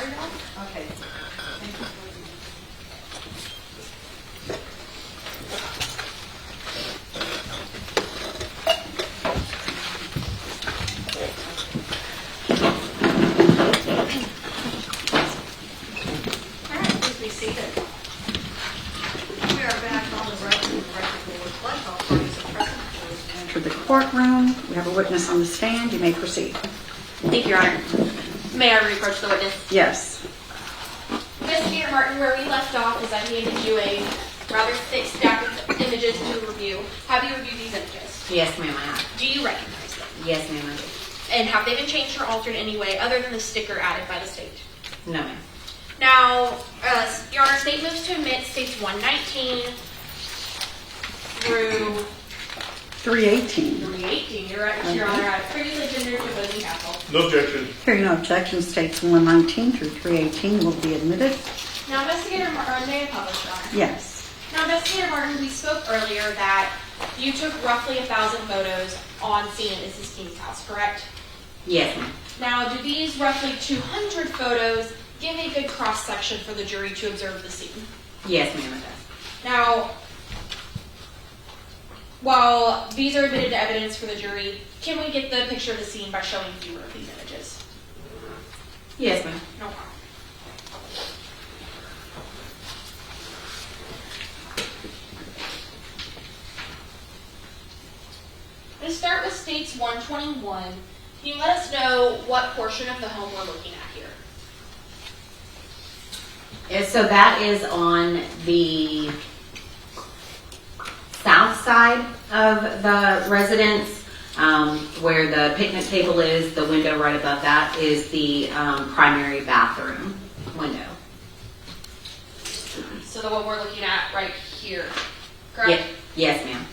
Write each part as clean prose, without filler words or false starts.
Sorry, Dawn. Okay. Thank you. All right, please be seated. We are back on the record. The record will reflect all parties are present. Enter the courtroom. We have a witness on the stand. You may proceed. Thank you, Your Honor. May I reapproach the witness? Yes. Investigator Martin, where we left off is I handed you a rather thick stack of images to review. Have you reviewed these images? Yes, ma'am, I have. Do you recognize them? Yes, ma'am, I do. And have they been changed or altered in any way other than the sticker added by the state? No, ma'am. Now, Your Honor, state moves to admit states 119 through 318. 318. You're right, Your Honor. I previously gendered to opposing counsel. No objection. Hearing no objection, states 119 through 318 will be admitted. Now, Investigator Martin, may I publish, Your Honor? Yes. Now, Investigator Martin, we spoke earlier that you took roughly 1,000 photos on scene at Mrs. King's house, correct? Yes, ma'am. Now, do these roughly 200 photos give a good cross-section for the jury to observe the scene? Yes, ma'am, it does. Now, while these are admitted to evidence for the jury, can we get the picture of the scene by showing fewer of these images? Yes, ma'am. No problem. To start with states 121, can you let us know what portion of the home we're looking at here? And so that is on the south side of the residence, where the picnic table is. The window right above that is the primary bathroom window. So the one we're looking at right here, correct? Yes, ma'am.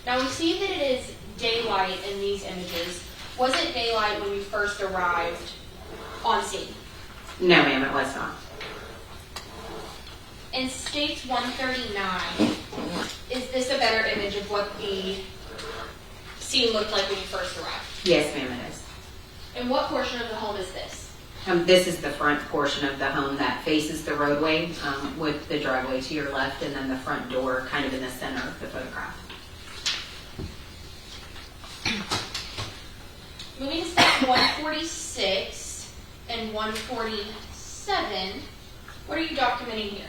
Now we see that it is daylight in these images. Was it daylight when you first arrived on scene? No, ma'am, it was not. In states 139, is this a better image of what the scene looked like when you first arrived? Yes, ma'am, it is. And what portion of the home is this? This is the front portion of the home that faces the roadway, with the driveway to your left and then the front door kind of in the center of the photograph. Moving to step 146 and 147, what are you documenting here?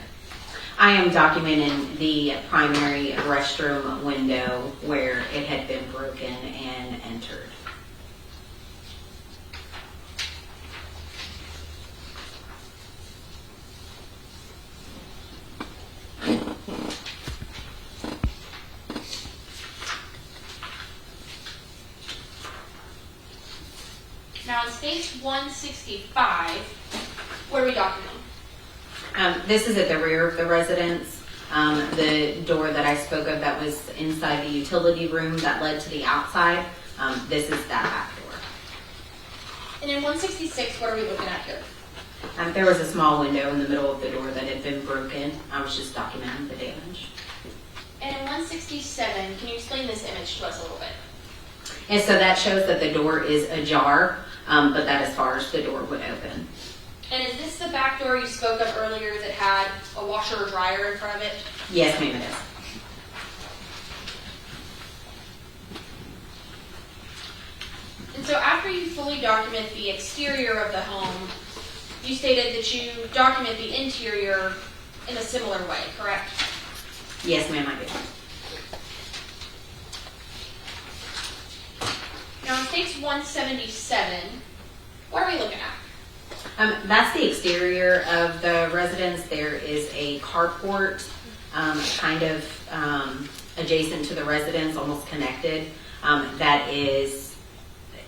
I am documenting the primary restroom window where it had been broken and entered. Now in stage 165, what are we documenting? This is at the rear of the residence. The door that I spoke of that was inside the utility room that led to the outside, this is that back door. And in 166, what are we looking at here? There was a small window in the middle of the door that had been broken. I was just documenting the damage. And in 167, can you explain this image to us a little bit? And so that shows that the door is ajar, but that as far as the door would open. And is this the back door you spoke of earlier that had a washer or dryer in front of it? Yes, ma'am, it is. And so after you fully document the exterior of the home, you stated that you document the interior in a similar way, correct? Yes, ma'am, I do. Now in stage 177, what are we looking at? That's the exterior of the residence. There is a carport kind of adjacent to the residence, almost connected, that is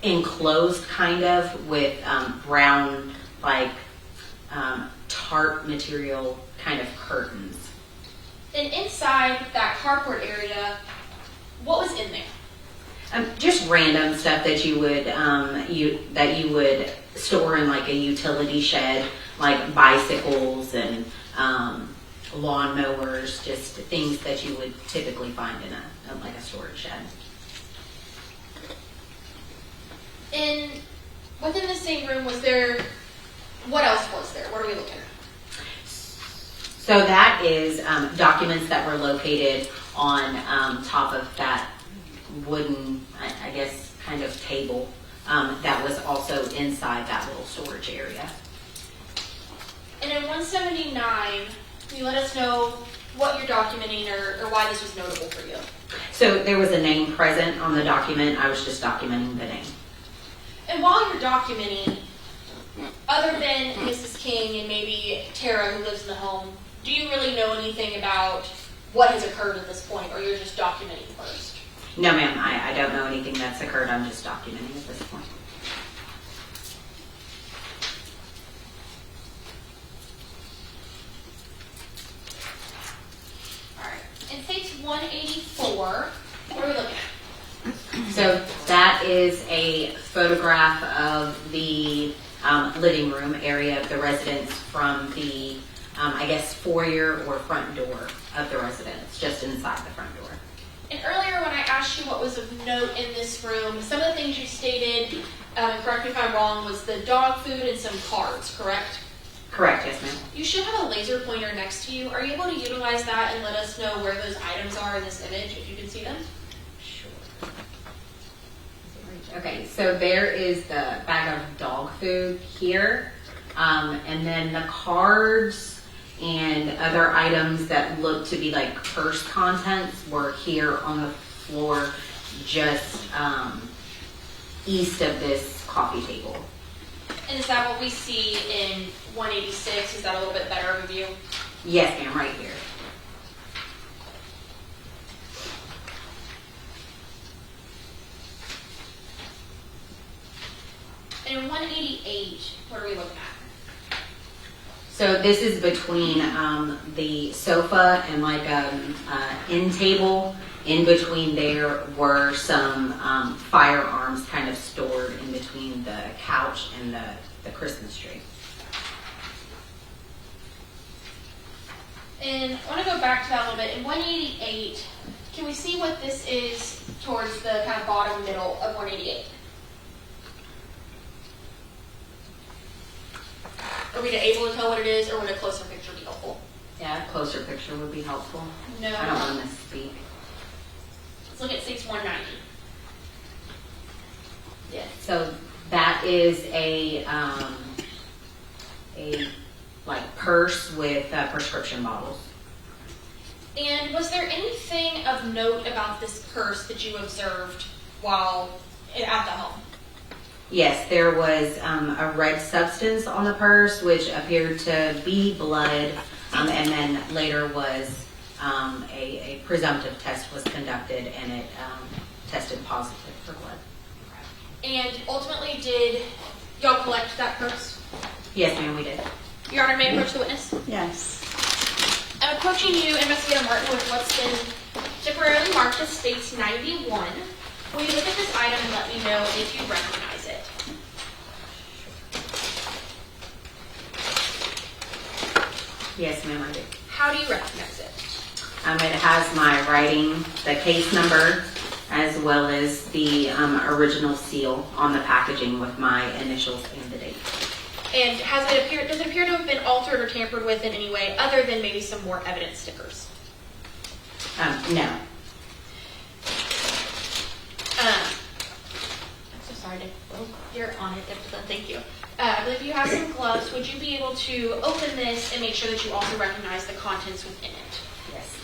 enclosed kind of with brown, like tarp material kind of curtains. And inside that carport area, what was in there? Just random stuff that you would store in like a utility shed, like bicycles and lawnmowers, just things that you would typically find in like a storage shed. Within the same room, what else was there? What are we looking at? So that is documents that were located on top of that wooden, I guess, kind of table that was also inside that little storage area. And in 179, can you let us know what you're documenting or why this was notable for you? So there was a name present on the document. I was just documenting the name. And while you're documenting, other than Mrs. King and maybe Tara who lives in the home, do you really know anything about what has occurred at this point, or you're just documenting first? No, ma'am. I don't know anything that's occurred. I'm just documenting at this point. All right. In page 184, what are we looking at? So that is a photograph of the living room area of the residence from the, I guess, foyer or front door of the residence, just inside the front door. And earlier when I asked you what was of note in this room, some of the things you stated, and correct me if I'm wrong, was the dog food and some cards, correct? Correct, yes, ma'am. You should have a laser pointer next to you. Are you able to utilize that and let us know where those items are in this image, if you can see them? Sure. Okay, so there is the bag of dog food here, and then the cards and other items that look to be like purse contents were here on the floor just east of this coffee table. And is that what we see in 186? Is that a little bit better of a view? Yes, ma'am, right here. And in 188, what are we looking at? So this is between the sofa and like end table. In between there were some firearms kind of stored in between the couch and the Christmas tree. And I want to go back to that a little bit. In 188, can we see what this is towards the kind of bottom middle of 188? Are we able to tell what it is, or would a closer picture be helpful? Yeah, a closer picture would be helpful. No. I don't want to misspeak. Let's look at 6190. Yeah. So that is a like purse with prescription bottles. And was there anything of note about this purse that you observed while at the home? Yes, there was a red substance on the purse, which appeared to be blood, and then later was a presumptive test was conducted, and it tested positive for blood. And ultimately, did y'all collect that purse? Yes, ma'am, we did. Your Honor, may I approach the witness? Yes. I'm approaching you, Investigator Martin, with what's been temporarily marked as States 91. Will you look at this item and let me know if you recognize it? Yes, ma'am, I did. How do you recognize it? It has my writing, the case number, as well as the original seal on the packaging with my initials and the date. And does it appear to have been altered or tampered with in any way, other than maybe some more evidence stickers? No. I'm so sorry, Nick. Oh, you're on it. Thank you. I believe you have some gloves. Would you be able to open this and make sure that you also recognize the contents within it? Yes.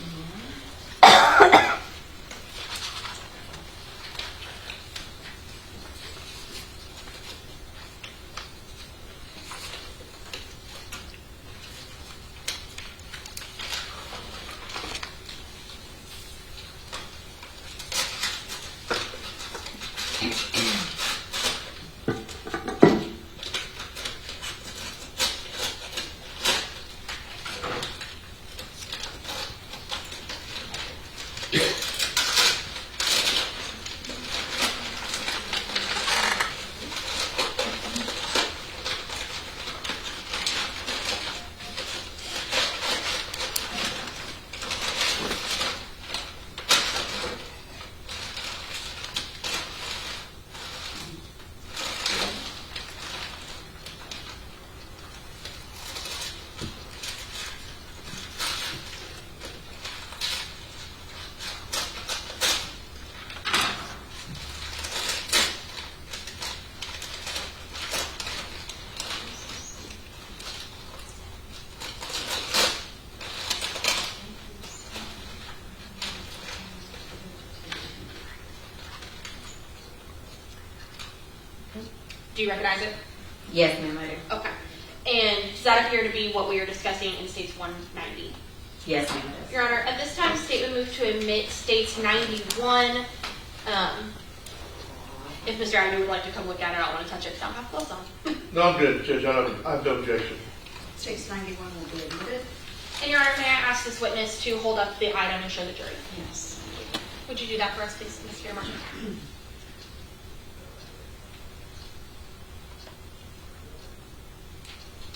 Do you recognize it? Yes, ma'am, I do. Okay. And does that appear to be what we are discussing in States 190? Yes, ma'am, it Your Honor, at this time, the state would move to admit States 91. If Mr. Agnew would like to come look at it, I don't want to touch it because I don't have gloves on. No, I'm good, Judge. I have no objection. States 91 will be admitted. And Your Honor, may I ask this witness to hold up the item and show the jury? Yes. Would you do that for us, please, Mr. Martin?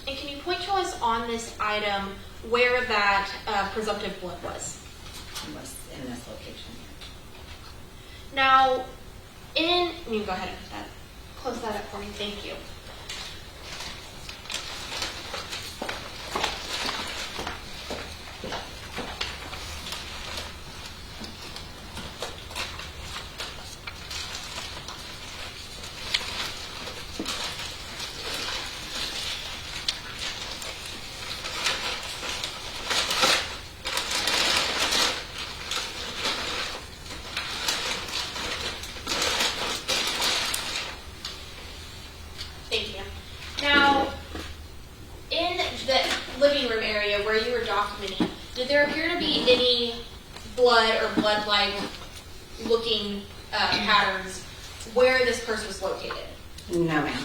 And can you point to us on this item where that presumptive blood was? It was in this location. Now, you can go ahead and put that, close that up for me. Thank you. Thank you. Now, in the living room area where you were documenting, did there appear to be any blood or blood-like looking patterns where this purse was located? No, ma'am.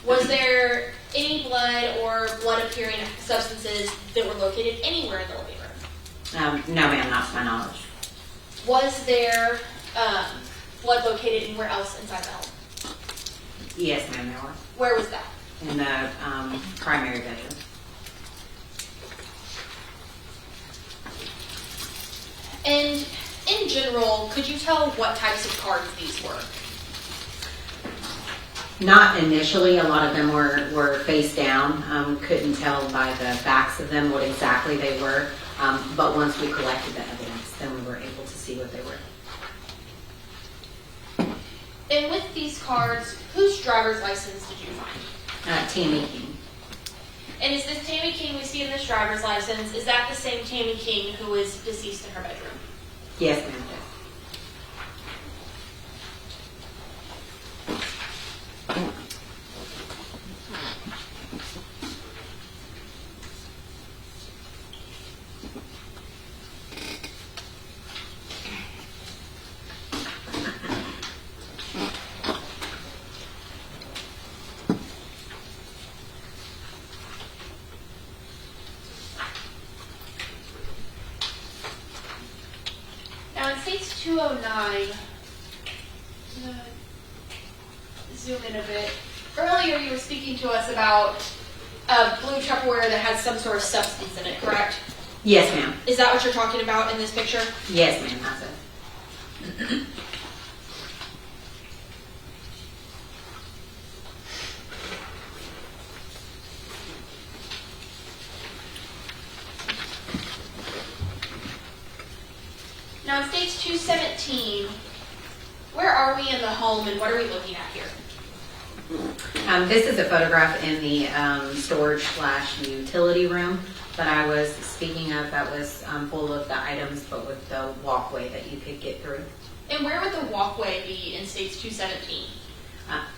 Was there any blood or blood-appearing substances that were located anywhere in the living room? No, ma'am, not to my knowledge. Was there blood located anywhere else inside the home? Yes, ma'am, there was. Where was that? In the primary bedroom. And in general, could you tell what types of cards these were? Not initially. A lot of them were face down. Couldn't tell by the backs of them what exactly they were. But once we collected the evidence, then we were able to see what they were. And with these cards, whose driver's license did you find? Tammy King. And is this Tammy King we see in this driver's license, is that the same Tammy King who is deceased in her bedroom? Yes, ma'am. Now in States 209, zoom in a bit. Earlier you were speaking to us about a blue Tupperware that has some sort of substance in it, correct? Yes, ma'am. Is that what you're talking about in this picture? Yes, ma'am. That's it. Now in States 217, where are we in the home and what are we looking at here? This is a photograph in the storage/utility room that I was speaking of. That was full of the items, but with the walkway that you could get through. And where would the walkway be in States 217?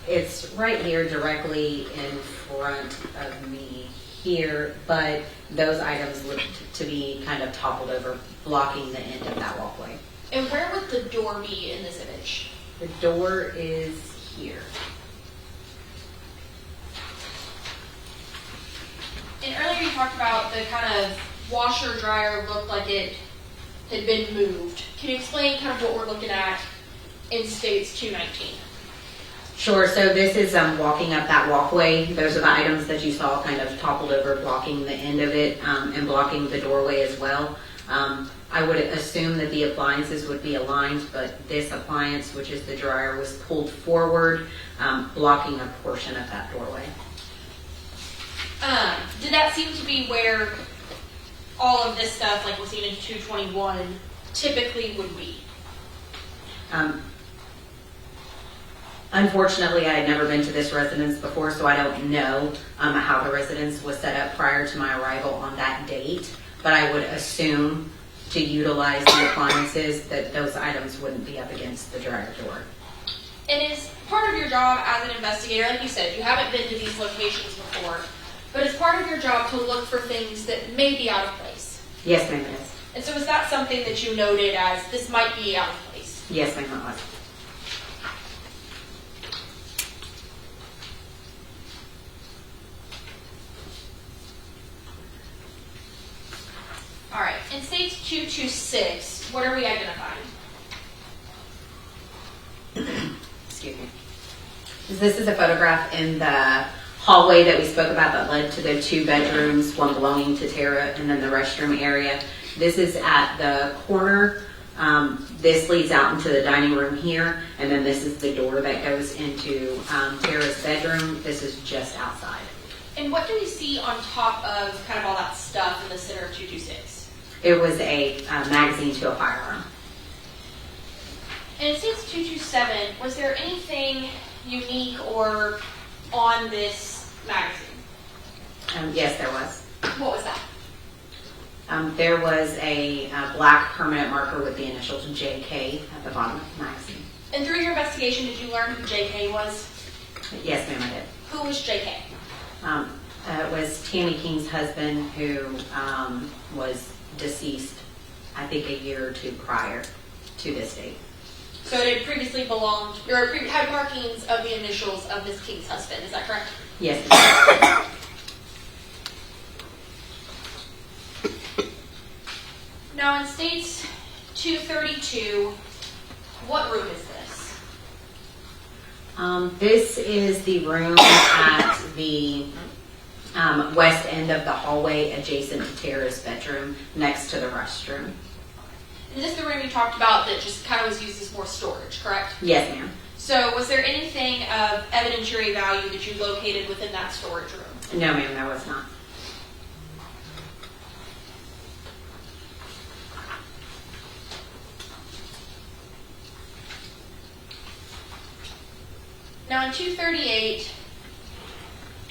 It's right here directly in front of me here, but those items look to be kind of toppled over, blocking the end of that walkway. And where would the door be in this image? The door is here. And earlier you talked about the kind of washer dryer looked like it had been moved. Can you explain kind of what we're looking at in States 219? Sure. So this is walking up that walkway. Those are the items that you saw kind of toppled over, blocking the end of it and blocking the doorway as well. I would assume that the appliances would be aligned, but this appliance, which is the dryer, was pulled forward, blocking a portion of that doorway. Did that seem to be where all of this stuff, like we're seeing in 221, typically would be? Unfortunately, I had never been to this residence before, so I don't know how the residence was set up prior to my arrival on that date, but I would assume to utilize the appliances that those items wouldn't be up against the dryer door. And is part of your job as an investigator, like you said, you haven't been to these locations before, but it's part of your job to look for things that may be out of place. Yes, ma'am, it is. And so is that something that you noted as this might be out of place? Yes, ma'am, it was. All right. In states 226, what are we identifying? Excuse me. This is a photograph in the hallway that we spoke about that led to the 2 bedrooms, one belonging to Tara, and then the restroom area. This is at the corner. This leads out into the dining room here, and then this is the door that goes into Tara's bedroom. This is just outside. And what do we see on top of kind of all that stuff in the center of 226? It was a magazine to a firearm. And in states 227, was there anything unique or on this magazine? Yes, there was. What was that? There was a black permanent marker with the initials JK at the bottom of the magazine. And through your investigation, did you learn who JK was? Yes, ma'am, I did. Who was JK? It was Tammy King's husband, who was deceased, I think, a year or 2 prior to this date. So it had previously belonged, or had markings of the initials of Miss King's husband. Is that correct? Yes, ma'am. Now in states 232, what room is this? This is the room at the west end of the hallway, adjacent to Tara's bedroom, next to the restroom. And this is the room you talked about that just kind of was used as more storage, correct? Yes, ma'am. So was there anything of evidentiary value that you located within that storage room? No, ma'am, there was not. Now in 238,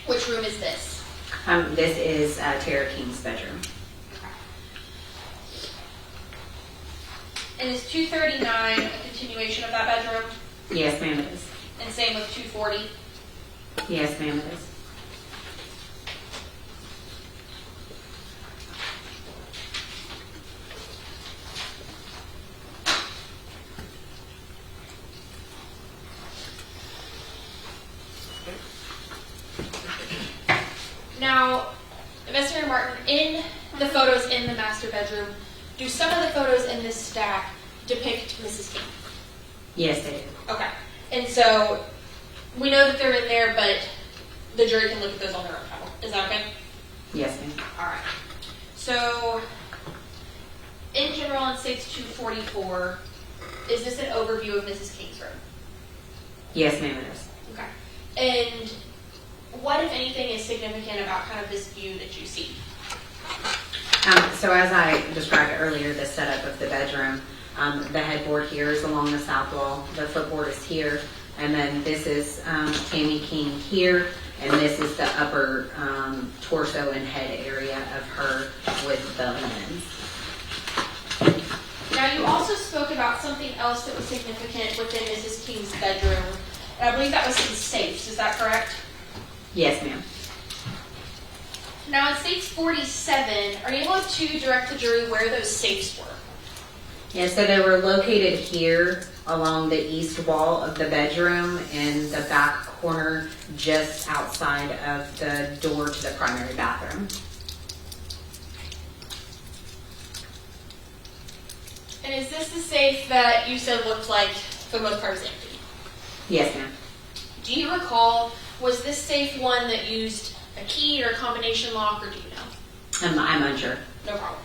which room is this? This is Tara King's bedroom. And is 239 a continuation of that bedroom? Yes, ma'am, it is. And same with 240? Yes, ma'am, it is. Now, Investigator Martin, in the photos in the master bedroom, do some of the photos in this stack depict Mrs. King? Yes, they do. Okay. And so, we know that they're in there, but the jury can look at those on their own time. Is that okay? Yes, ma'am. All right. So, in general, in states 244, is this an overview of Mrs. King's room? Yes, ma'am, it is. Okay. And what, if anything, is significant about kind of this view that you see? So as I described earlier, the setup of the bedroom, the headboard here is along the south wall, the footboard is here, and then this is Tammy King here, and this is the upper torso and head area of her with the linens. Now, you also spoke about something else that was significant within Mrs. King's bedroom, and I believe that was some safes. Is that correct? Yes, ma'am. Now, in states 47, are you able to direct the jury where those safes were? Yeah, so they were located here along the east wall of the bedroom in the back corner just outside of the door to the primary bathroom. And is this the safe that you said looked like, for the most part, was empty? Yes, ma'am. Do you recall, was this safe one that used a key or a combination lock, or do you know? I'm unsure. No problem.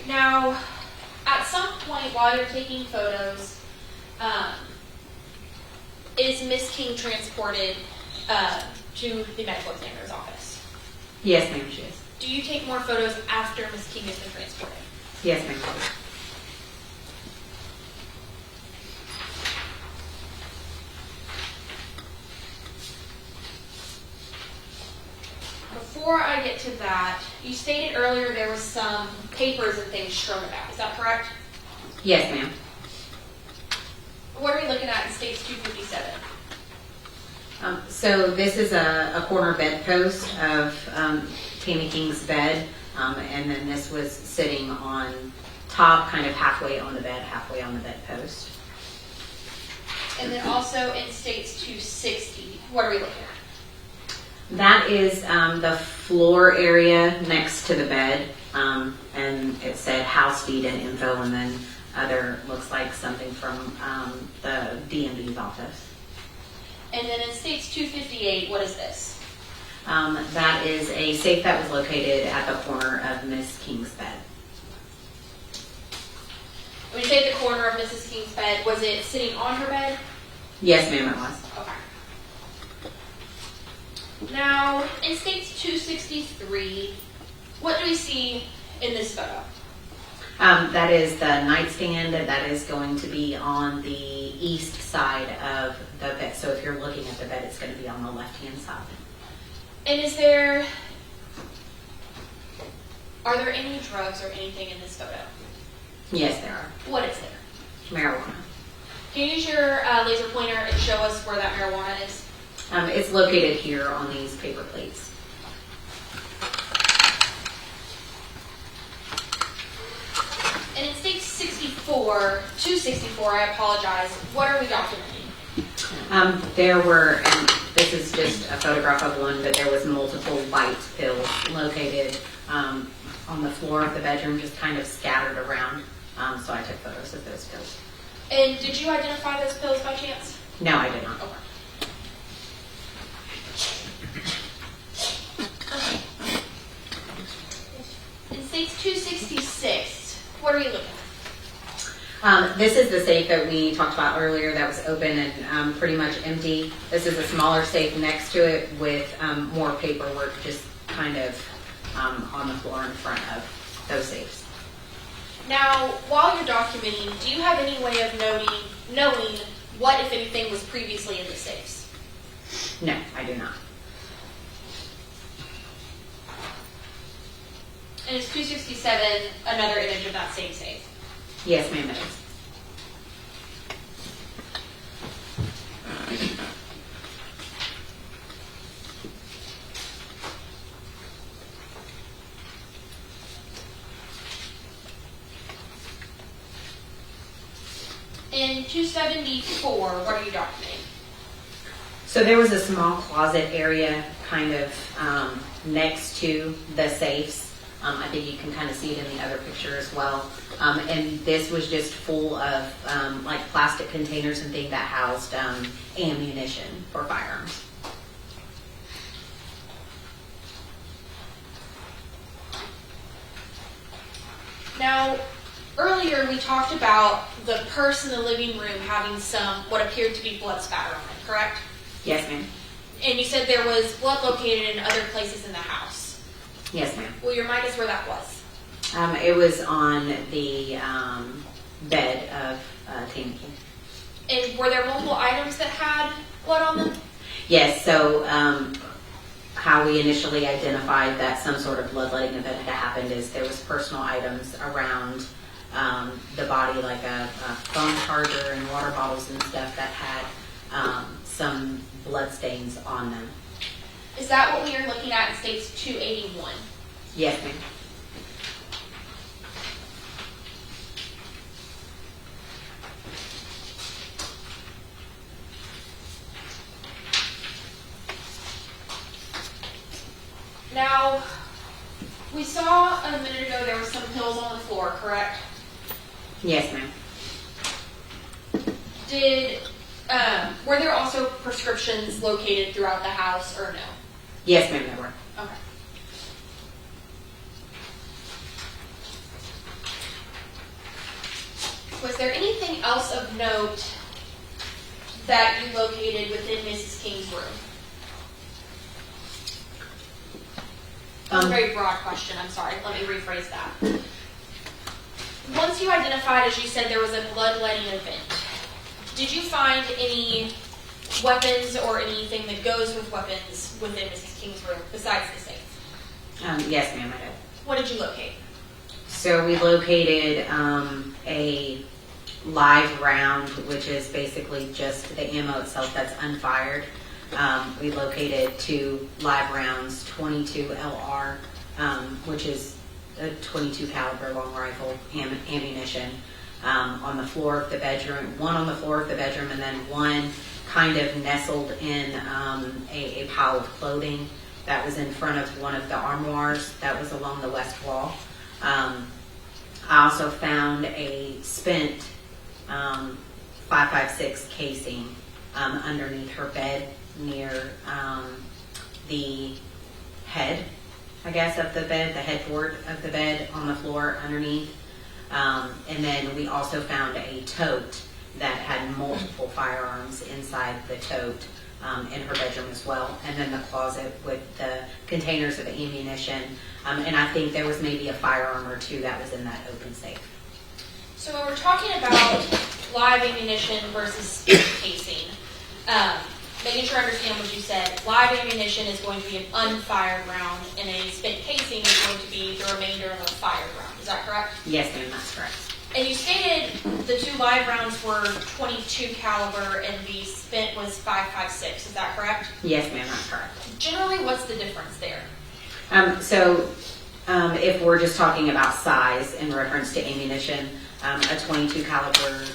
Now, at some point while you're taking photos, is Miss King transported to the medical examiner's office? Yes, ma'am, she is. Do you take more photos after Miss King has been transported? Yes, ma'am. you stated earlier there was some papers and things strewn about. Is that correct? Yes, ma'am. What are we looking at in States 257? So this is a corner bedpost of Tammy King's bed, and then this was sitting on top, kind of halfway on the bed, halfway on the bedpost. And then also in States 260, what are we looking at? That is the floor area next to the bed, and it said house deed and info, and then other looks like something from the DMV's office. And then in States 258, what is this? That is a safe that was located at the corner of Miss King's bed. When you say at the corner of Mrs. King's bed, was it sitting on her bed? Yes, ma'am, it was. Okay. Now, in States 263, what do we see in this photo? That is the nightstand that is going to be on the east side of the bed. So if you're looking at the bed, it's going to be on the left-hand side. And are there any drugs or anything in this photo? Yes, there are. What is there? Marijuana. Can you use your laser pointer and show us where that marijuana is? It's located here on these paper plates. And in State 264, I apologize, what are we documenting? There were, and this is just a photograph of one, but there was multiple light pills located on the floor of the bedroom, just kind of scattered around. So I took photos of those pills. And did you identify those pills by chance? No, I did not. Okay. In States 266, what are you looking at? This is the safe that we talked about earlier that was open and pretty much empty. This is a smaller safe next to it with more paperwork just kind of on the floor in front of those safes. Now, while you're documenting, do you have any way of knowing what, if anything, was previously in the safes? No, I do not. And is 267 another image of that same safe? Yes, ma'am, it is. In 274, what are you documenting? So there was a small closet area kind of next to the safes. I think you can kind of see it in the other picture as well. And this was just full of like plastic containers and things that housed ammunition for firearms. Now, earlier we talked about the purse in the living room having some, what appeared to be blood spatter on it, correct? Yes, ma'am. And you said there was blood located in other places in the house. Yes, ma'am. Will you remind us where that was? It was on the bed of Tammy King. And were there multiple items that had blood on them? Yes, so how we initially identified that some sort of bloodletting event had happened is there was personal items around the body, like a phone charger and water bottles and stuff that had some blood stains on them. Is that what we are looking at in States 281? Yes, ma'am. Now, we saw a minute ago there were some pills on the floor, correct? Yes, ma'am. Were there also prescriptions located throughout the house or no? Yes, ma'am, there were. Okay. Was there anything else of note that you located within Mrs. King's room? That's a very broad question. I'm sorry. Let me rephrase that. Once you identified, as you said, there was a bloodletting event, did you find any weapons or anything that goes with weapons within Mrs. King's room besides the safe? Yes, ma'am, I did. What did you locate? So we located a live round, which is basically just the ammo itself that's unfired. We located 2 live rounds, 22 LR, which is a 22 caliber long rifle ammunition, on the floor of the bedroom. One on the floor of the bedroom, and then one kind of nestled in a pile of clothing that was in front of one of the armoires that was along the west wall. I also found a spent 5.56 casing underneath her bed near the head, I guess, of the bed, the headboard of the bed on the floor underneath. And then we also found a tote that had multiple firearms inside the tote in her bedroom as well. And then the closet with the containers of ammunition. And I think there was maybe a firearm or 2 that was in that open safe. So when we're talking about live ammunition versus spent casing, making sure I understand what you said, live ammunition is going to be an unfired round, and a spent casing is going to be the remainder of a fired round. Is that correct? Yes, ma'am, that's correct. And you stated the 2 live rounds were 22 caliber and the spent was 5.56. Is that correct? Yes, ma'am, that's correct. Generally, what's the difference there? If we're just talking about size in reference to ammunition, a 22 caliber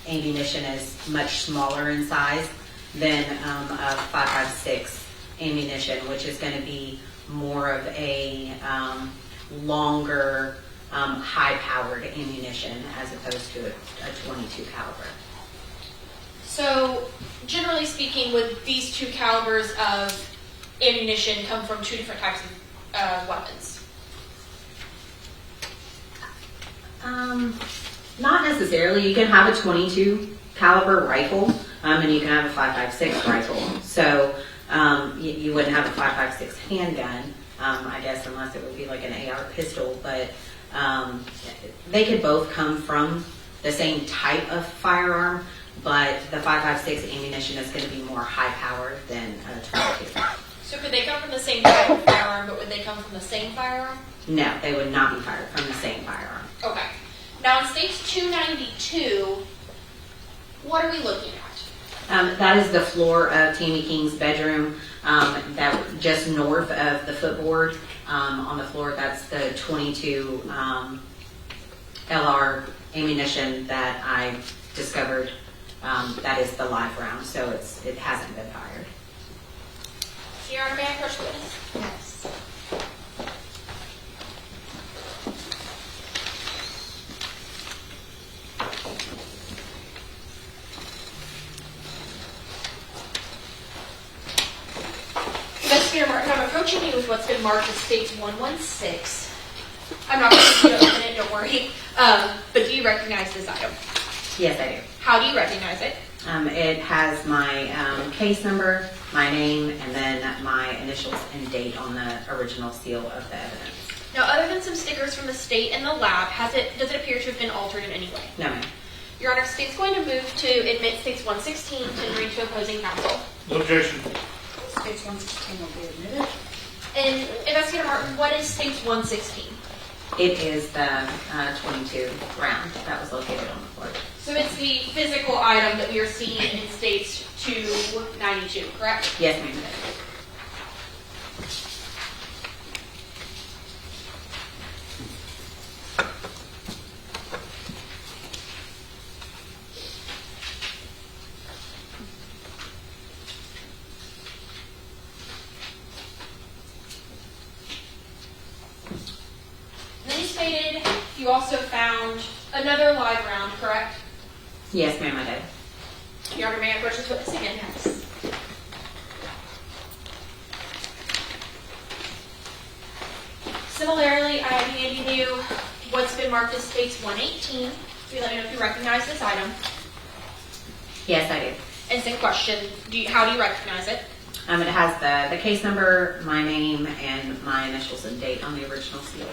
ammunition is much smaller in size than a 5.56 ammunition, which is going to be more of a longer, high-powered ammunition as opposed to a 22 caliber. So, generally speaking, would these 2 calibers of ammunition come from 2 different types of weapons? Not necessarily. You can have a 22 caliber rifle, and you can have a 5.56 rifle. So you wouldn't have a 5.56 handgun, I guess, unless it would be like an AR pistol. But they could both come from the same type of firearm, but the 5.56 ammunition is going to be more high powered than a 22. So could they come from the same type of firearm, but would they come from the same firearm? No, they would not be fired from the same firearm. Okay. Now, in States 292, what are we looking at? That is the floor of Tammy King's bedroom, that just north of the footboard on the floor. That's the 22 LR ammunition that I discovered. That is the live round, so it hasn't been fired. Your Honor, may I approach the witness? Yes. Investigator Martin, I'm approaching you with what's been marked as States 116. I'm not going to open it, don't worry. But do you recognize this item? Yes, I do. How do you recognize it? It has my case number, my name, and then my initials and date on the original seal of the evidence. Now, other than some stickers from the state and the lab, does it appear to have been altered in any way? No, ma'am. Your Honor, State's going to move to admit States 116 to agree to opposing counsel. No objection. States 116 will be admitted. And Investigator Martin, what is States 116? It is the 22 round that was located on the floor. So it's the physical item that we are seeing in States 292, correct? Yes, ma'am. And then you stated you also found another live round, correct? Yes, ma'am, I did. Your Honor, may I approach this witness again? Yes. Similarly, I am handing you what's been marked as States 118. So you let me know if you recognize this item. Yes, I do. And same question, how do you recognize it? It has the case number, my name, and my initials and date on the original seal.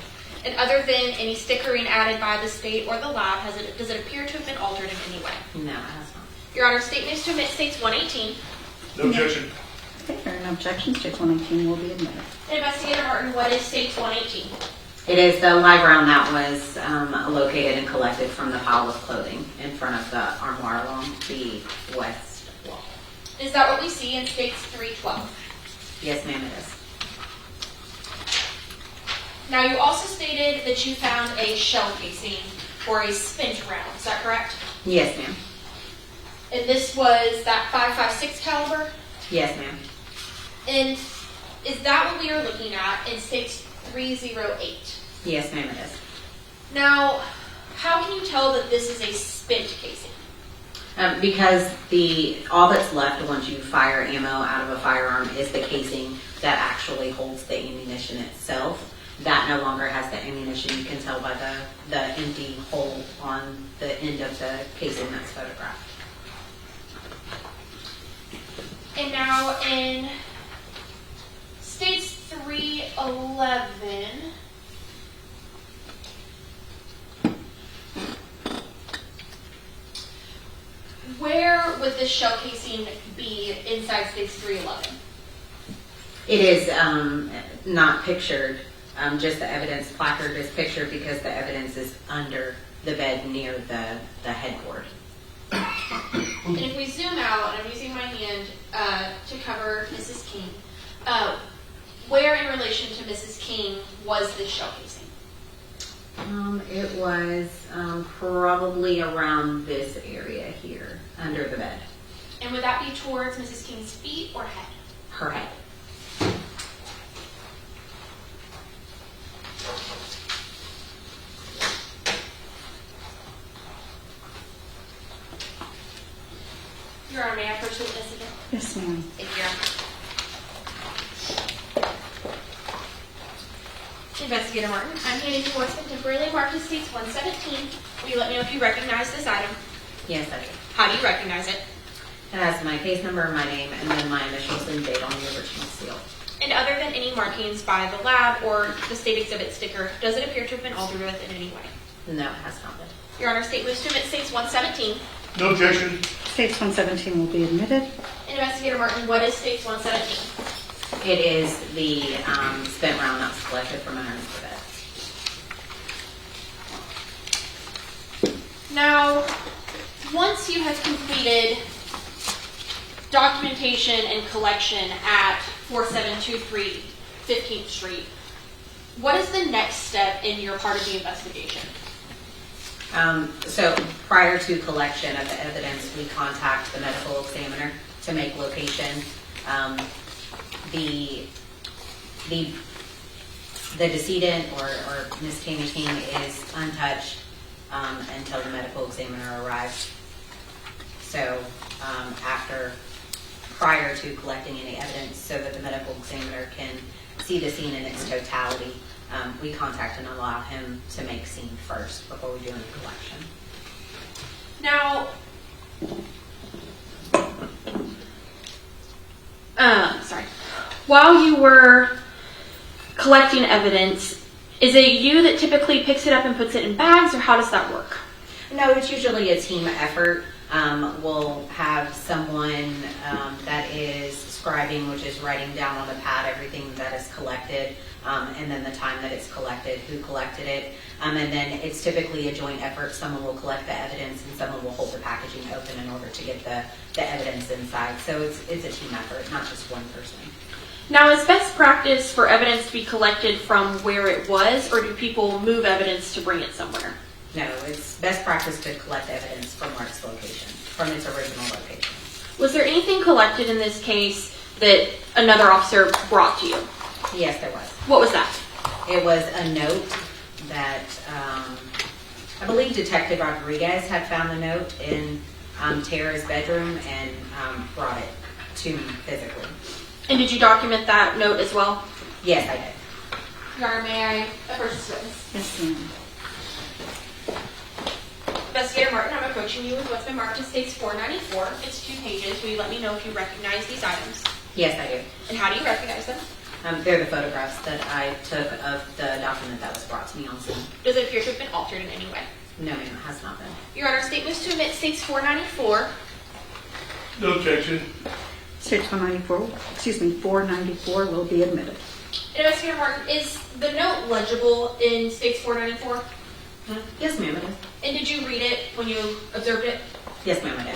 And other than any stickering added by the state or the lab, does it appear to have been altered in any way? No, it has not. Your Honor, state moves to admit States 118. No objection. Okay, there are no objections. Stage 118 will be admitted. Investigator Martin, what is stage 118? It is the live round that was located and collected from the pile of clothing in front of the armoire along the west wall. Is that what we see in stage 312? Yes, ma'am, it is. Now, you also stated that you found a shell casing or a spent round. Is that correct? Yes, ma'am. And this was that .556 caliber? Yes, ma'am. And is that what we are looking at in stage 308? Yes, ma'am, it is. Now, how can you tell that this is a spent casing? Because all that's left once you fire ammo out of a firearm is the casing that actually holds the ammunition itself. That no longer has the ammunition. You can tell by the empty hole on the end of the casing that's photographed. And now in stage 311, where would this shell casing be inside stage 311? It is not pictured. Just the evidence placard is pictured because the evidence is under the bed near the headboard. And if we zoom out, and I'm using my hand to cover Mrs. King, where in relation to Mrs. King was this shell casing? It was probably around this area here, under the bed. And would that be towards Mrs. King's feet or head? Her head. Your Honor, may I approach the witness again? Yes, ma'am. Thank you, Your Honor. Investigator Martin, I'm handing you what's been temporarily marked as stage 117. Will you let me know if you recognize this item? Yes, I do. How do you recognize it? It has my case number, my name, and then my initials and date on the original seal. And other than any markings by the lab or the state exhibit sticker, does it appear to have been altered with in any way? No, it has not been. Your Honor, state moves to admit stage 117. No objection. Stage 117 will be admitted. Investigator Martin, what is stage 117? It is the spent round that was collected from underneath the bed. Now, once you have completed documentation and collection at 4723 15th Street, what is the next step in your part of the investigation? So prior to collection of the evidence, we contact the medical examiner to make location. The decedent or Miss Tammy King is untouched until the medical examiner arrives. So prior to collecting any evidence so that the medical examiner can see the scene in its totality, we contact and allow him to make scene first before we do any collection. Now, while you were collecting evidence, is it you that typically picks it up and puts it in bags, or how does that work? No, it's usually a team effort. We'll have someone that is scribing, which is writing down on the pad everything that is collected, and then the time that it's collected, who collected it. And then it's typically a joint effort. Someone will collect the evidence and someone will hold the packaging open in order to get the evidence inside. So it's a team effort, not just one person. Now, is best practice for evidence to be collected from where it was, or do people move evidence to bring it somewhere? No, it's best practice to collect evidence from where its location, from its original location. Was there anything collected in this case that another officer brought to you? Yes, there was. What was that? It was a note that I believe Detective Rodriguez had found the note in Tara's bedroom and brought it to me physically. And did you document that note as well? Yes, I did. Your Honor, may I approach this witness? Yes, ma'am. Investigator Martin, I'm approaching you with what's been marked as stage 494. It's 2 pages. Will you let me know if you recognize these items? Yes, I do. And how do you recognize them? They're the photographs that I took of the document that was brought to me on scene. Does it appear to have been altered in any way? No, ma'am, it has not been. Your Honor, statements to admit stage 494. No objection. Stage Stage 494 will be admitted. Investigator Martin, is the note legible in States 494? Yes, ma'am, it is. And did you read it when you observed it? Yes, ma'am, I did.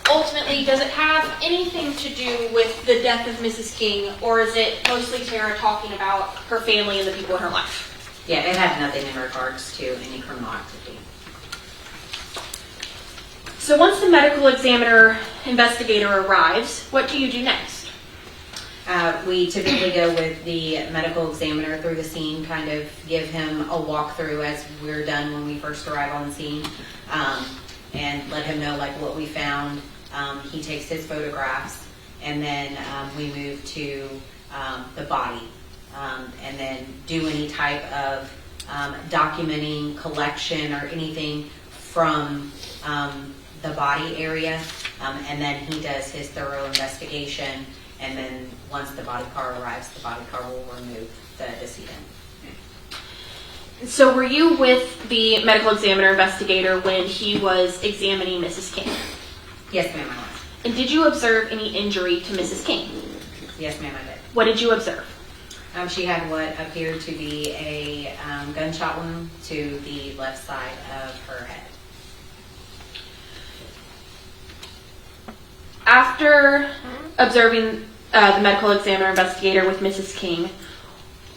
Ultimately, does it have anything to do with the death of Mrs. King, or is it mostly Tara talking about her family and the people in her life? Yeah, it had nothing in regards to any criminal activity. So once the medical examiner investigator arrives, what do you do next? We typically go with the medical examiner through the scene, kind of give him a walkthrough as we're done when we first arrive on the scene, and let him know like what we found. He takes his photographs, and then we move to the body, and then do any type of documenting, collection, or anything from the body area, and then he does his thorough investigation, and then once the body car arrives, the body car will remove the decedent. So were you with the medical examiner investigator when he was examining Mrs. King? Yes, ma'am, I was. And did you observe any injury to Mrs. King? Yes, ma'am, I did. What did you observe? She had what appeared to be a gunshot wound to the left side of her head. After observing the medical examiner investigator with Mrs. King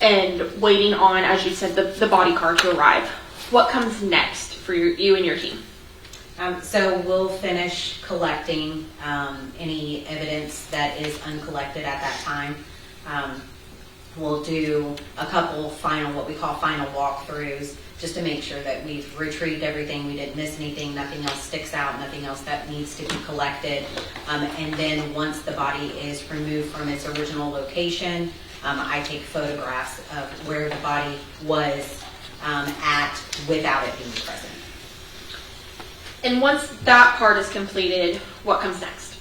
and waiting on, as you said, the body car to arrive, what comes next for you and your team? So we'll finish collecting any evidence that is uncollected at that time. We'll do a couple what we call final walkthroughs, just to make sure that we've retrieved everything, we didn't miss anything, nothing else sticks out, nothing else that needs to be collected. And then once the body is removed from its original location, I take photographs of where the body was at without it being present. And once that part is completed, what comes next?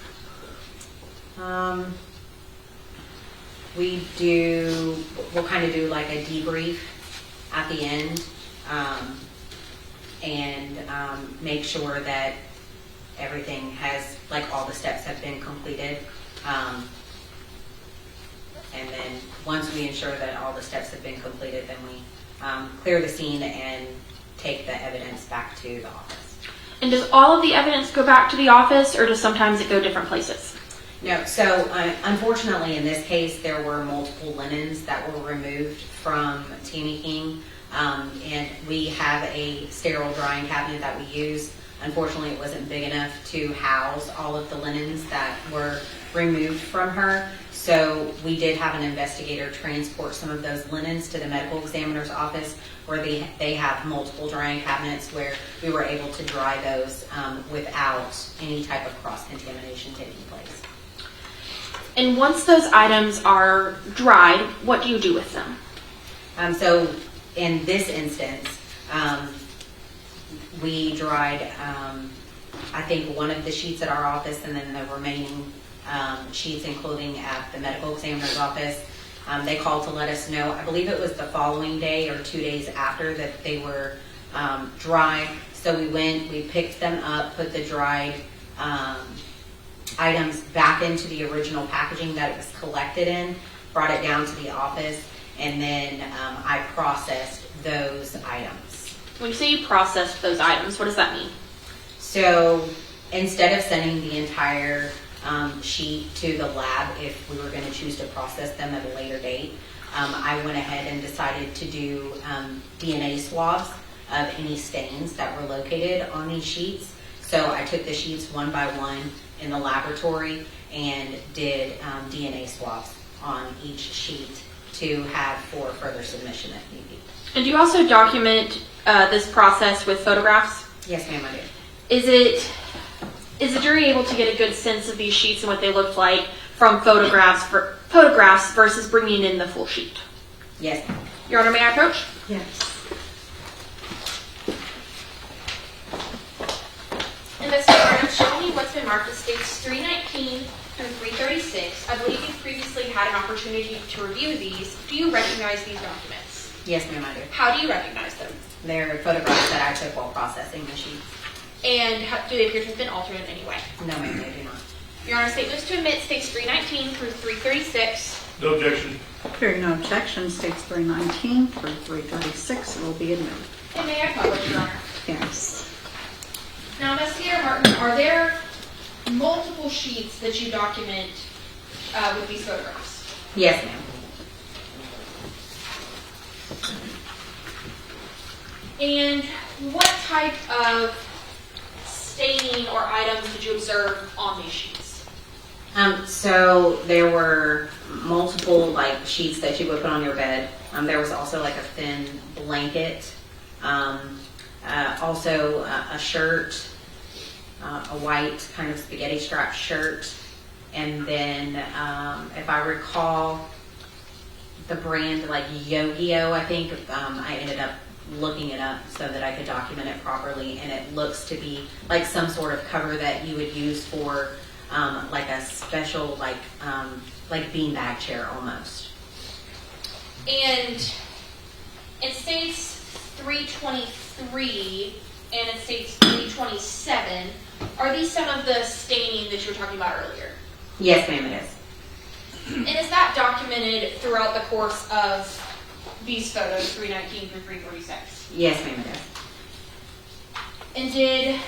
We'll kind of do like a debrief at the end, and make sure that everything has, like all the steps have been completed. And then once we ensure that all the steps have been completed, then we clear the scene and take the evidence back to the office. And does all of the evidence go back to the office, or does sometimes it go different places? No, so unfortunately in this case there were multiple linens that were removed from Tammy King, and we have a sterile drying cabinet that we use. Unfortunately it wasn't big enough to house all of the linens that were removed from her, so we did have an investigator transport some of those linens to the medical examiner's office, where they have multiple drying cabinets where we were able to dry those without any type of cross-contamination taking place. And once those items are dried, what do you do with them? So in this instance, we dried, I think, one of the sheets at our office, and then the remaining sheets and clothing at the medical examiner's office. They called to let us know, I believe it was the following day or 2 days after, that they were dry. So we went, we picked them up, put the dried items back into the original packaging that it was collected in, brought it down to the office, and then I processed those items. When you say you processed those items, what does that mean? So instead of sending the entire sheet to the lab, if we were going to choose to process them at a later date, I went ahead and decided to do DNA swabs of any stains that were located on these sheets. So I took the sheets one by one in the laboratory and did DNA swabs on each sheet to have for further submission if need be. And do you also document this process with photographs? Yes, ma'am, I do. Is the jury able to get a good sense of these sheets and what they look like from photographs versus bringing in the full sheet? Yes, ma'am. Your Honor, may I approach? Yes. Investigator, I'm showing you what's been marked as states 319 through 336. I believe you previously had an opportunity to review these. Do you recognize these documents? Yes, ma'am, I do. How do you recognize them? They're photographs that I took while processing the sheets. And do they appear to have been altered in any way? No, ma'am, they do not. Your Honor, statements to admit states 319 through 336. No objection. Hearing no objection, states 319 through 336 will be admitted. And may I publish, Your Honor? Yes. Now, Investigator Martin, are there multiple sheets that you document with these photographs? Yes, ma'am. And what type of staining or items did you observe on these sheets? So there were multiple like sheets that you would put on your bed. There was also like a thin blanket. Also a shirt, a white kind of spaghetti strap shirt. And then, if I recall, the brand like Yogi-O, I think, I ended up looking it up so that I could document it properly. And it looks to be like some sort of cover that you would use for like a special, like beanbag chair almost. And it states 323 and it states 327. Are these some of the staining that you were talking about earlier? Yes, ma'am, it is. And is that documented throughout the course of these photos, 319 through 336? Yes, ma'am, it is. And did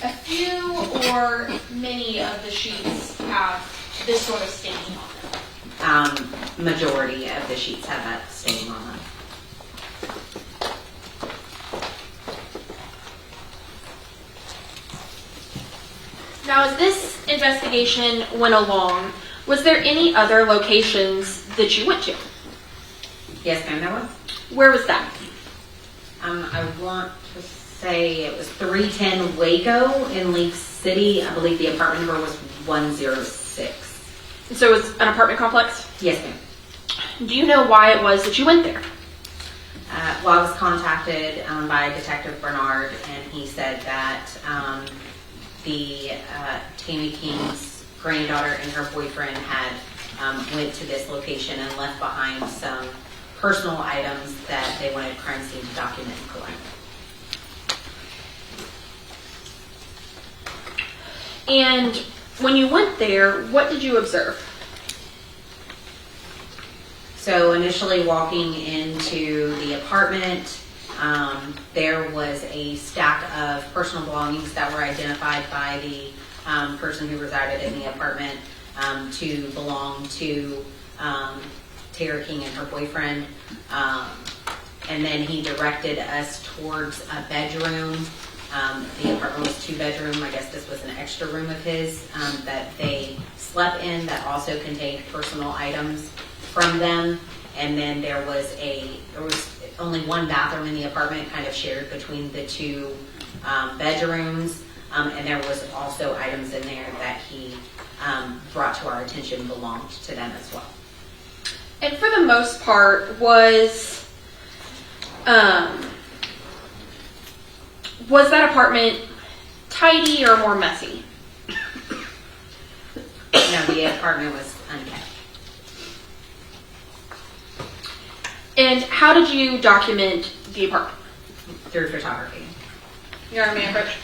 a few or many of the sheets have this sort of staining on them? Majority of the sheets have that stain on them. Now, as this investigation went along, was there any other locations that you went to? Yes, ma'am, there was. Where was that? I want to say it was 310 Waco in Leaf City. I believe the apartment number was 106. So it was an apartment complex? Yes, ma'am. Do you know why it was that you went there? Well, I was contacted by Detective Bernard, and he said that the Tammy King's granddaughter and her boyfriend had went to this location and left behind some personal items that they wanted crime scene to document and collect. And when you went there, what did you observe? So initially walking into the apartment, there was a stack of personal belongings that were identified by the person who resided in the apartment to belong to Tara King and her boyfriend. And then he directed us towards a bedroom. The apartment was 2-bedroom. I guess this was an extra room of his that they slept in that also contained personal items from them. And then there was only one bathroom in the apartment, kind of shared between the two bedrooms. And there was also items in there that he brought to our attention belonged to them as well. And for the most part, was that apartment tidy or more messy? No, the apartment was unkept. And how did you document the apartment? Through photography. Your Honor, may I approach?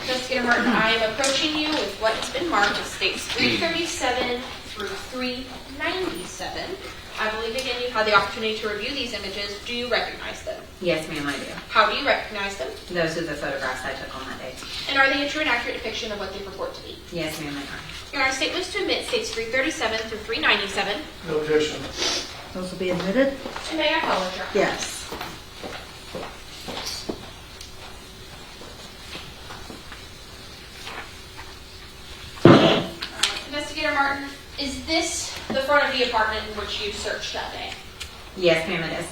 Investigator Martin, I am approaching you with what has been marked as states 337 through 397. I believe, again, you've had the opportunity to review these images. Do you recognize them? Yes, ma'am, I do. How do you recognize them? Those are the photographs I took on that day. And are they a true and accurate depiction of what they purport to be? Yes, ma'am, they are. Your Honor, statements to admit states 337 through 397. No objection. Those will be admitted? And may I follow, Your Honor? Yes. Investigator Martin, is this the front of the apartment in which you searched that day? Yes, ma'am, it is.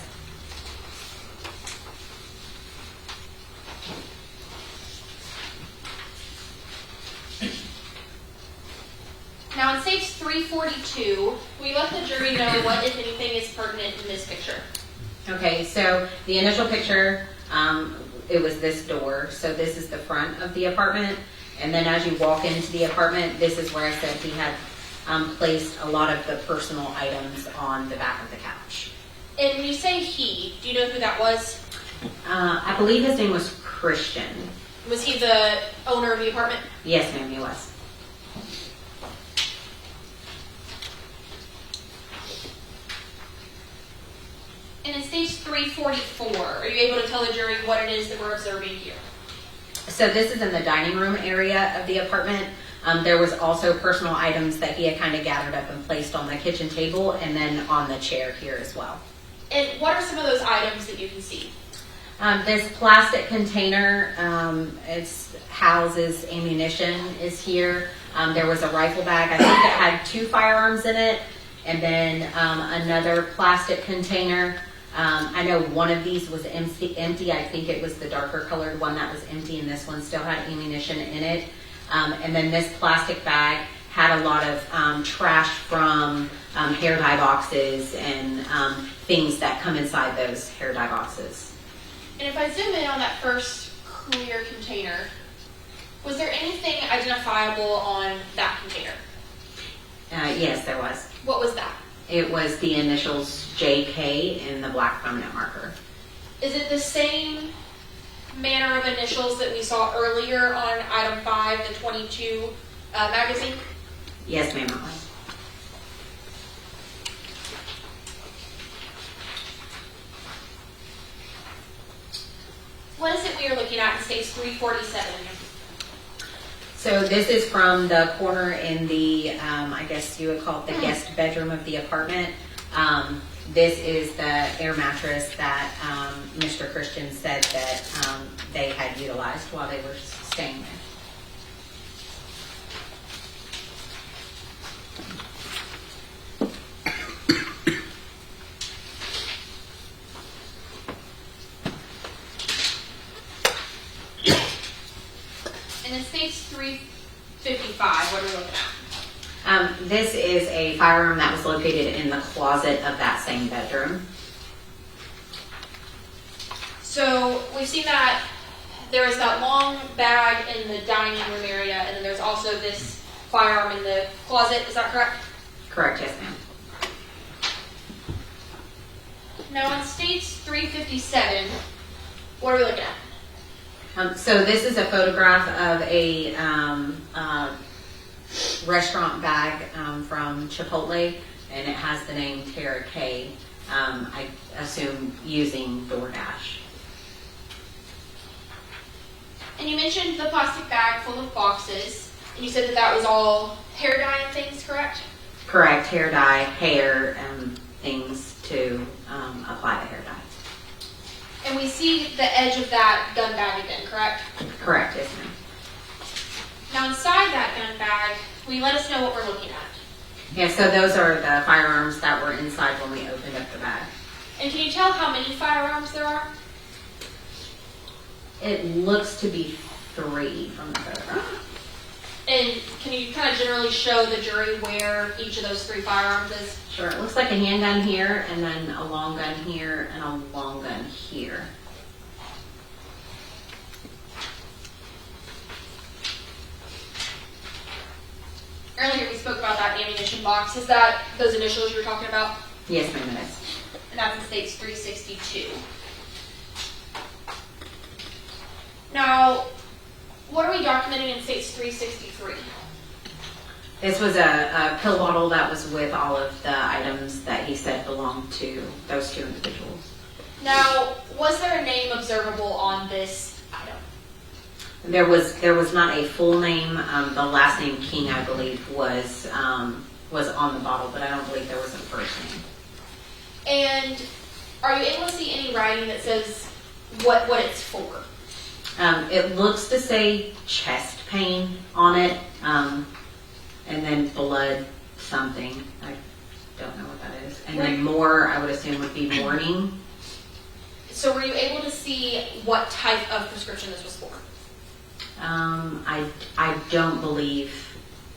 Now, in states 342, we let the jury know what, if anything, is pertinent in this picture. Okay, so the initial picture, it was this door. So this is the front of the apartment. And then as you walk into the apartment, this is where I said he had placed a lot of the personal items on the back of the couch. And when you say he, do you know who that was? I believe his name was Christian. Was he the owner of the apartment? Yes, ma'am, he was. And in stage 344, are you able to tell the jury what it is that we're observing here? So this is in the dining room area of the apartment. There was also personal items that he had kind of gathered up and placed on the kitchen table and then on the chair here as well. And what are some of those items that you can see? This plastic container, it houses ammunition, is here. There was a rifle bag. I think it had 2 firearms in it. And then another plastic container. I know one of these was empty. I think it was the darker colored one that was empty, and this one still had ammunition in it. And then this plastic bag had a lot of trash from hair dye boxes and things that come inside those hair dye boxes. And if I zoom in on that first clear container, was there anything identifiable on that container? Yes, there was. What was that? It was the initials JK in the black permanent marker. Is it the same manner of initials that we saw earlier on item 5, the 22 magazine? Yes, ma'am, it was. What is it we are looking at in stage 347? So this is from the corner in the, I guess you would call it the guest bedroom of the apartment. This is the air mattress that Mr. Christian said that they had utilized while they were staying there. And in stage 355, what are we looking at? This is a firearm that was located in the closet of that same bedroom. So we've seen that there is that long bag in the dining room area, and then there's also this firearm in the closet. Is that correct? Correct, yes, ma'am. Now on stage 357, what are we looking at? So this is a photograph of a restaurant bag from Chipotle, and it has the name Tara K. I assume using DoorDash. And you mentioned the plastic bag full of boxes, and you said that that was all hair dye and things, correct? Correct, hair dye, hair, things to apply the hair dye. And we see the edge of that gun bag again, correct? Correct, yes, ma'am. Now inside that gun bag, will you let us know what we're looking at? Yeah, so those are the firearms that were inside when we opened up the bag. And can you tell how many firearms there are? It looks to be 3 from the photograph. And can you kind of generally show the jury where each of those 3 firearms is? Sure, it looks like a handgun here, and then a long gun here, and a long gun here. Earlier we spoke about that ammunition box. Is that those initials you were talking about? Yes, ma'am, it is. And that's in stage 362. Now, what are we documenting in stage 363? This was a pill bottle that was with all of the items that he said belonged to those 2 individuals. Now, was there a name observable on this item? There was not a full name. The last name King, I believe, was on the bottle, but I don't believe there was a first name. And are you able to see any writing that says what it's for? It looks to say chest pain on it, and then blood something. I don't know what that is. And then more, I would assume, would be morning. So were you able to see what type of prescription this was for? I don't believe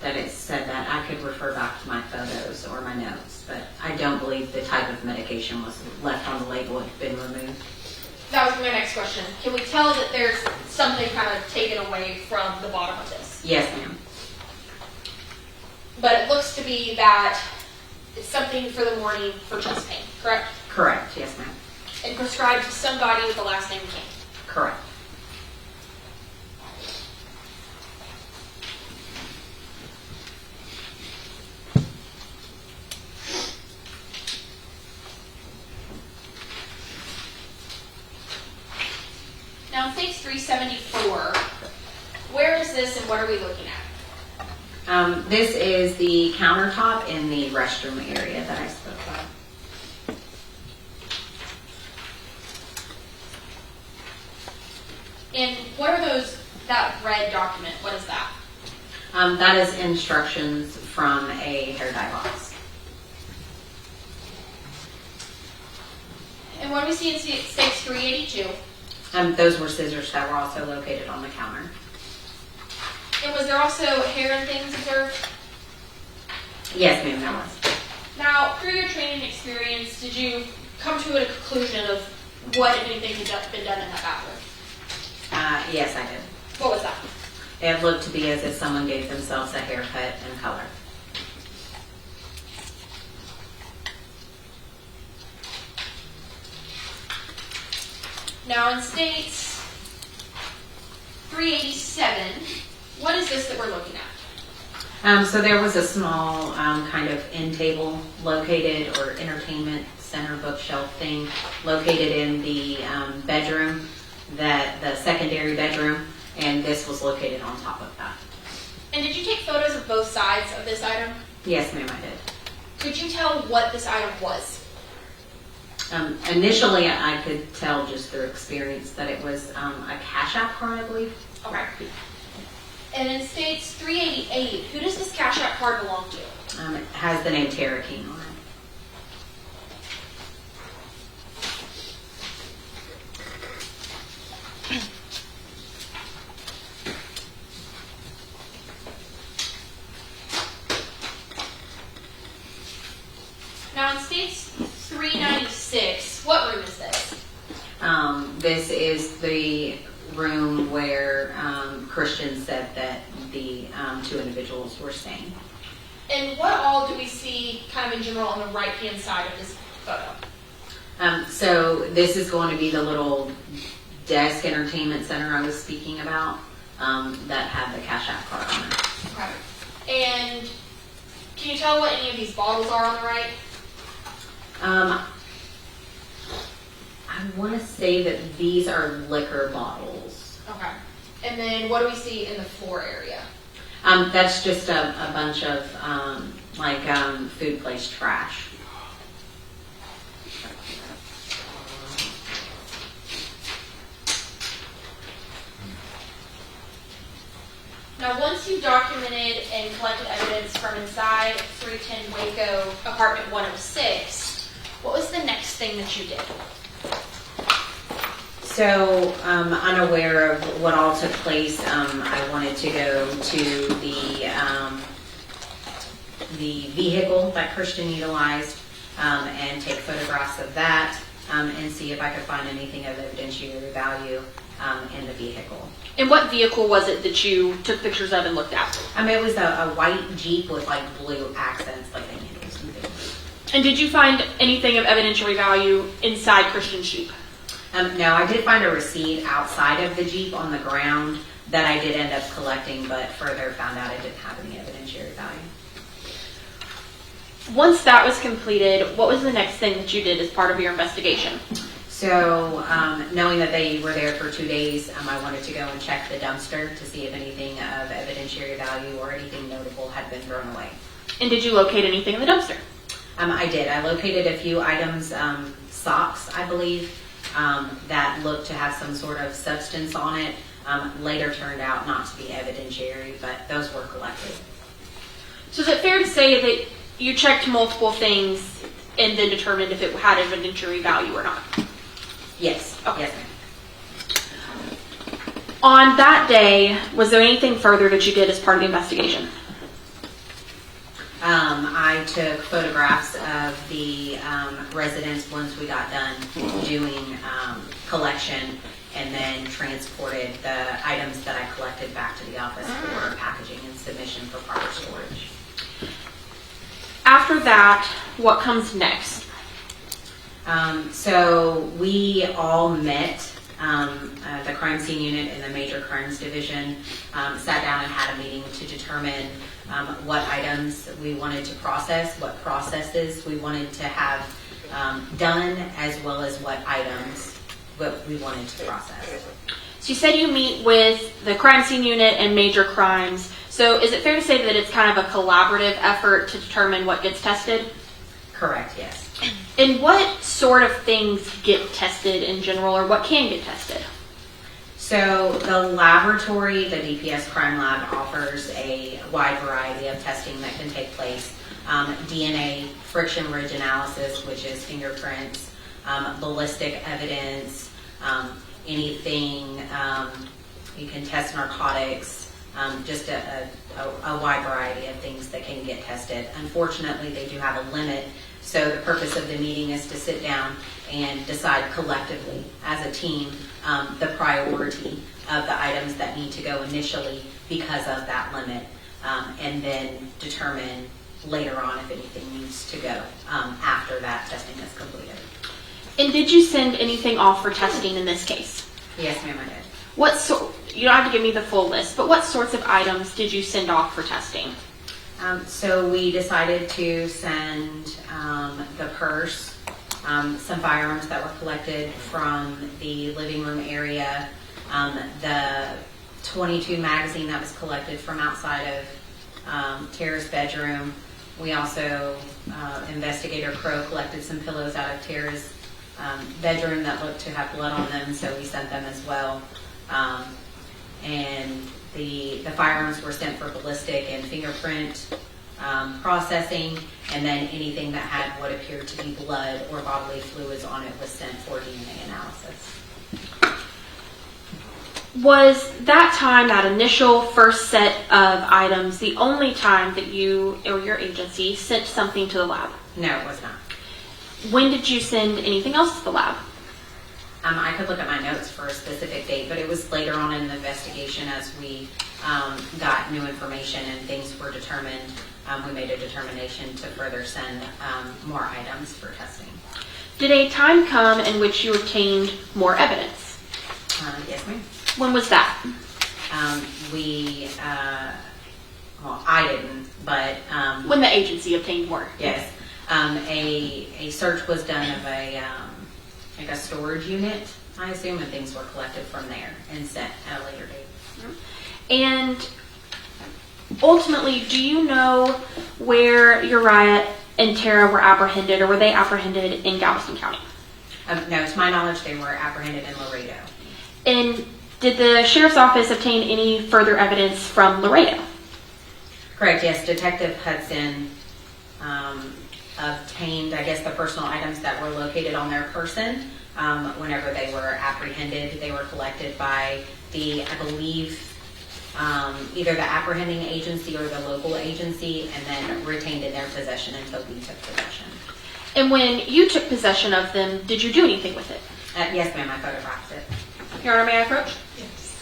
that it said that. I could refer back to my photos or my notes, but I don't believe the type of medication was left on the label had been removed. That was my next question. Can we tell that there's something kind of taken away from the bottom of this? Yes, ma'am. But it looks to be that it's something for the morning for chest pain, correct? Correct, yes, ma'am. And prescribed to somebody with the last name King. Correct. Now in States 374, where is this and what are we looking at? This is the countertop in the restroom area that I spoke of. And what are those, that red document, what is that? That is instructions from a hair dye box. And what do we see in States 382? Those were scissors that were also located on the counter. And was there also hair and things observed? Yes, ma'am, that was. Now, through your training experience, did you come to a conclusion of what, if anything, had been done in that bathroom? Yes, I did. What was that? It looked to be as if someone gave themselves a haircut and color. Now, in States 387, what is this that we're looking at? So there was a small kind of end table located, or entertainment center bookshelf thing located in the bedroom, the secondary bedroom, and this was located on top of that. And did you take photos of both sides of this item? Yes, ma'am, I did. Could you tell what this item was? Initially, I could tell just through experience that it was a Cash App card, I believe. Okay. And in States 388, who does this Cash App card belong to? It has the name Tammy King on it. Now in States 396, what room is this? This is the room where Christian said that the two individuals were staying. And what all do we see kind of in general on the right-hand side of this photo? So this is going to be the little desk entertainment center I was speaking about that had the Cash App card on it. Okay. And can you tell what any of these bottles are on the right? I want to say that these are liquor bottles. Okay. And then what do we see in the floor area? That's just a bunch of food place trash. Now, once you documented and collected evidence from inside 310 Waco apartment 106, what was the next thing that you did? So, unaware of what all took place, I wanted to go to the vehicle that Christian utilized and take photographs of that and see if I could find anything of evidentiary value in the vehicle. And what vehicle was it that you took pictures of and looked at? It was a white Jeep with like blue accents, like the handles and things. And did you find anything of evidentiary value inside Christian's Jeep? No, I did find a receipt outside of the Jeep on the ground that I did end up collecting, but further found out I didn't have any evidentiary value. Once that was completed, what was the next thing that you did as part of your investigation? So, knowing that they were there for 2 days, I wanted to go and check the dumpster to see if anything of evidentiary value or anything notable had been thrown away. And did you locate anything in the dumpster? I did. I located a few items, socks, I believe, that looked to have some sort of substance on it. Later turned out not to be evidentiary, but those were collected. So is it fair to say that you checked multiple things and then determined if it had evidentiary value or not? Yes. Okay. Yes, ma'am. On that day, was there anything further that you did as part of the investigation? I took photographs of the residents once we got done doing collection, and then transported the items that I collected back to the office for packaging and submission for proper storage. After that, what comes next? So we all met, the crime scene unit and the major crimes division sat down and had a meeting to determine what items we wanted to process, what processes we wanted to have done, as well as what items we wanted to process. So you said you meet with the crime scene unit and major crimes. So is it fair to say that it's kind of a collaborative effort to determine what gets tested? Correct, yes. And what sort of things get tested in general, or what can get tested? So the laboratory, the DPS Crime Lab, offers a wide variety of testing that can take place. DNA, friction ridge analysis, which is fingerprints, ballistic evidence, anything, you can test narcotics, just a wide variety of things that can get tested. Unfortunately, they do have a limit, so the purpose of the meeting is to sit down and decide collectively as a team the priority of the items that need to go initially because of that limit, and then determine later on if anything needs to go after that testing is completed. And did you send anything off for testing in this case? Yes, ma'am, I did. You don't have to give me the full list, but what sorts of items did you send off for testing? So we decided to send the purse, some firearms that were collected from the living room area, the .22 magazine that was collected from outside of Tara's bedroom. We also, investigator Crow collected some pillows out of Tara's bedroom that looked to have blood on them, so we sent them as well. And the firearms were sent for ballistic and fingerprint processing, and then anything that had what appeared to be blood or bodily fluids on it was sent for DNA analysis. Was that time, that initial first set of items, the only time that you or your agency sent something to the lab? No, it was not. When did you send anything else to the lab? I could look at my notes for a specific date, but it was later on in the investigation as we got new information and things were determined. We made a determination to further send more items for testing. Did a time come in which you obtained more evidence? Yes, ma'am. When was that? Well, I didn't, but When the agency obtained more? yes, a search was done of like a storage unit, I assume, and things were collected from there and sent at a later date. And ultimately, do you know where Uriah and Tara were apprehended, or were they apprehended in Galveston County? No, to my knowledge, they were apprehended in Laredo. And did the sheriff's office obtain any further evidence from Laredo? Correct, yes. Detective Hudson obtained, I guess, the personal items that were located on their person. Whenever they were apprehended, they were collected by I believe, either the apprehending agency or the local agency, and then retained in their possession until we took possession. And when you took possession of them, did you do anything with it? Yes, ma'am, I photographed it. Your Honor, may I approach? Yes.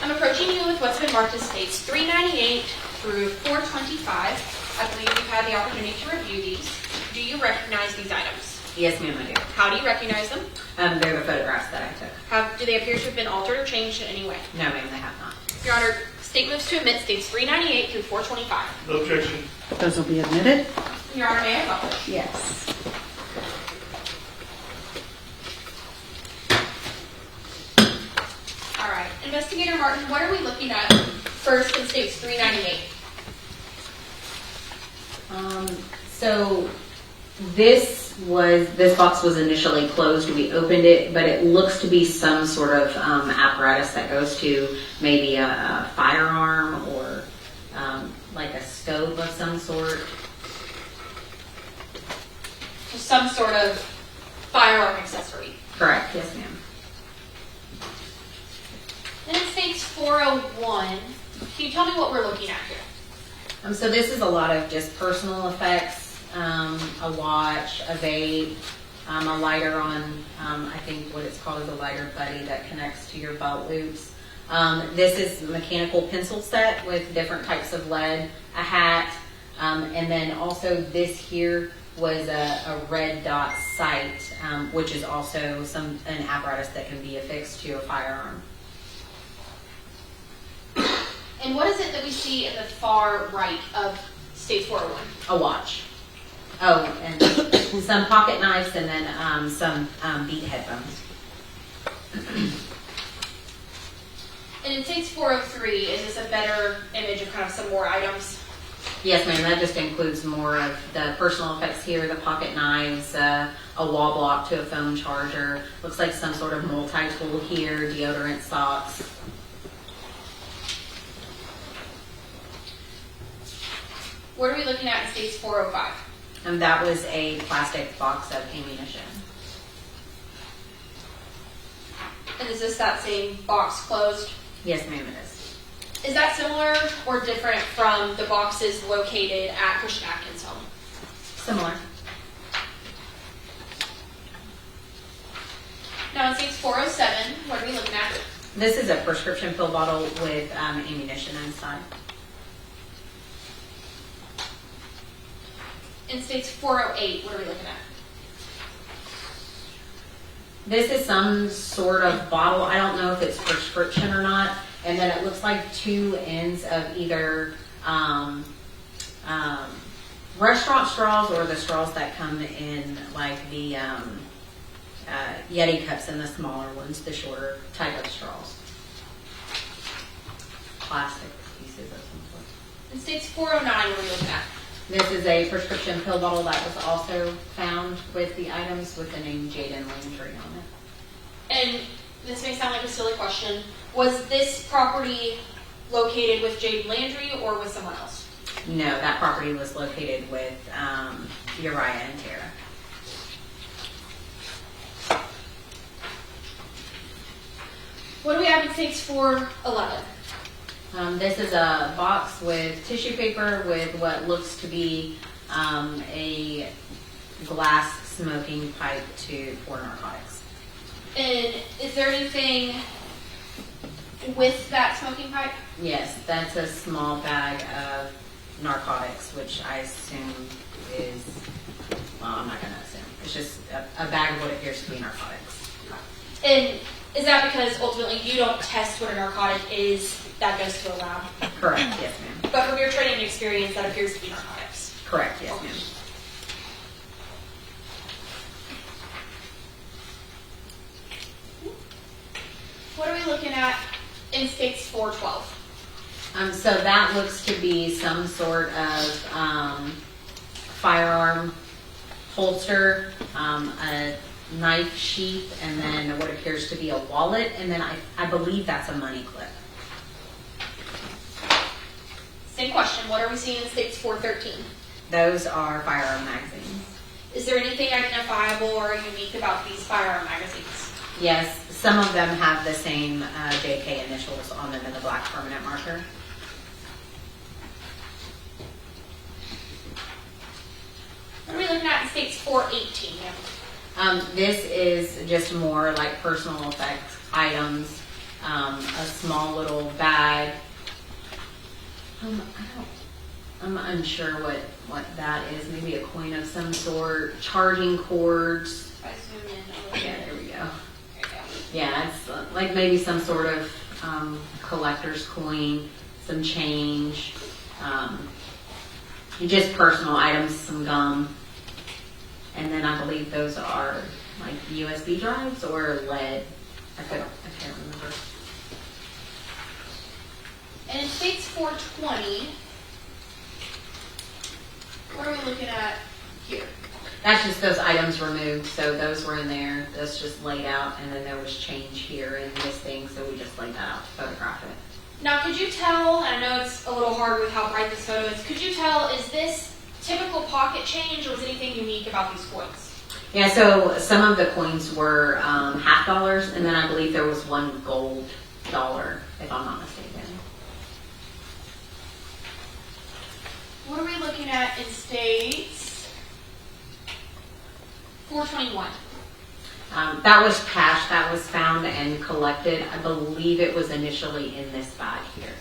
I'm approaching you with what's been marked as states 398 through 425. I believe you've had the opportunity to review these. Do you recognize these items? Yes, ma'am, I do. How do you recognize them? They're the photographs that I took. Do they appear to have been altered or changed in any way? No, ma'am, they have not. Your Honor, state moves to admit states 398 through 425. No objection. Those will be admitted? Your Honor, may I publish? Yes. All right. Investigator Martin, what are we looking at first in states 398? So this box was initially closed. We opened it, but it looks to be some sort of apparatus that goes to maybe a firearm or like a stove of some sort. So some sort of firearm accessory. Correct. Yes, ma'am. Then it states 401. Can you tell me what we're looking at here? So this is a lot of just personal effects, a watch, a vape, a lighter on, I think what it's called is a lighter buddy that connects to your belt loops. This is a mechanical pencil set with different types of lead, a hat, and then also this here was a red dot sight, which is also an apparatus that can be affixed to a firearm. And what is it that we see in the far right of state 401? A watch. Oh, and some pocket knives and then some beat headphones. And in States 403, is this a better image of kind of some more items? Yes, ma'am. That just includes more of the personal effects here, the pocket knives, a wall block to a phone charger. Looks like some sort of multi-tool here, deodorant, socks. What are we looking at in States 405? And that was a plastic box of ammunition. And is this that same box closed? Yes, ma'am, it is. Is that similar or different from the boxes located at Christian Atkins' home? Similar. Now in States 407, what are we looking at? This is a prescription pill bottle with ammunition inside. In States 408, what are we looking at? This is some sort of bottle. I don't know if it's prescription or not. And then it looks like two ends of either restaurant straws or the straws that come in like the Yeti cups and the smaller ones, the shorter type of straws. Plastic pieces of some sort. In States 409, what are we looking at? This is a prescription pill bottle that was also found with the items with the name Jaden Landry on it. And this may sound like a silly question. Was this property located with Jaden Landry or with someone else? No, that property was located with Uriah and Tara. What do we have in States 411? This is a box with tissue paper with what looks to be a glass smoking pipe for narcotics. And is there anything with that smoking pipe? Yes, that's a small bag of narcotics, which I assume is, well, I'm not going to assume. It's just a bag of what appears to be narcotics. And is that because ultimately you don't test what a narcotic is, that goes to a lab? Correct, yes, ma'am. But from your training experience, that appears to be narcotics. Correct, yes, ma'am. What are we looking at in States 412? So that looks to be some sort of firearm holster, a knife sheath, and then what appears to be a wallet, and then I believe that's a money clip. Same question. What are we seeing in States 413? Those are firearm magazines. Is there anything identifiable or unique about these firearm magazines? Yes, some of them have the same JK initials on them in the black permanent marker. What are we looking at in States 418? This is just more like personal effects items, a small little bag. I'm unsure what that is. Maybe a coin of some sort. Charging cords. If I zoom in a little Yeah, bit. there we go. There you go. Yeah, it's like maybe some sort of collector's coin, some change, just personal items, some gum. And then I believe those are like USB drives or lead. I can't remember. And in States 420, what are we looking at here? That's just those items removed. So those were in there. That's just laid out. And then there was change here in this thing. So we just laid that out to photograph it. Now, could you tell, I know it's a little hard with how bright this photo is, could you tell, is this typical pocket change or is anything unique about these coins? Yeah, so some of the coins were $50, and then I believe there was one gold dollar, if I'm not mistaken. What are we looking at in States 421? That was cash that was found and collected. I believe it was initially in this bag here.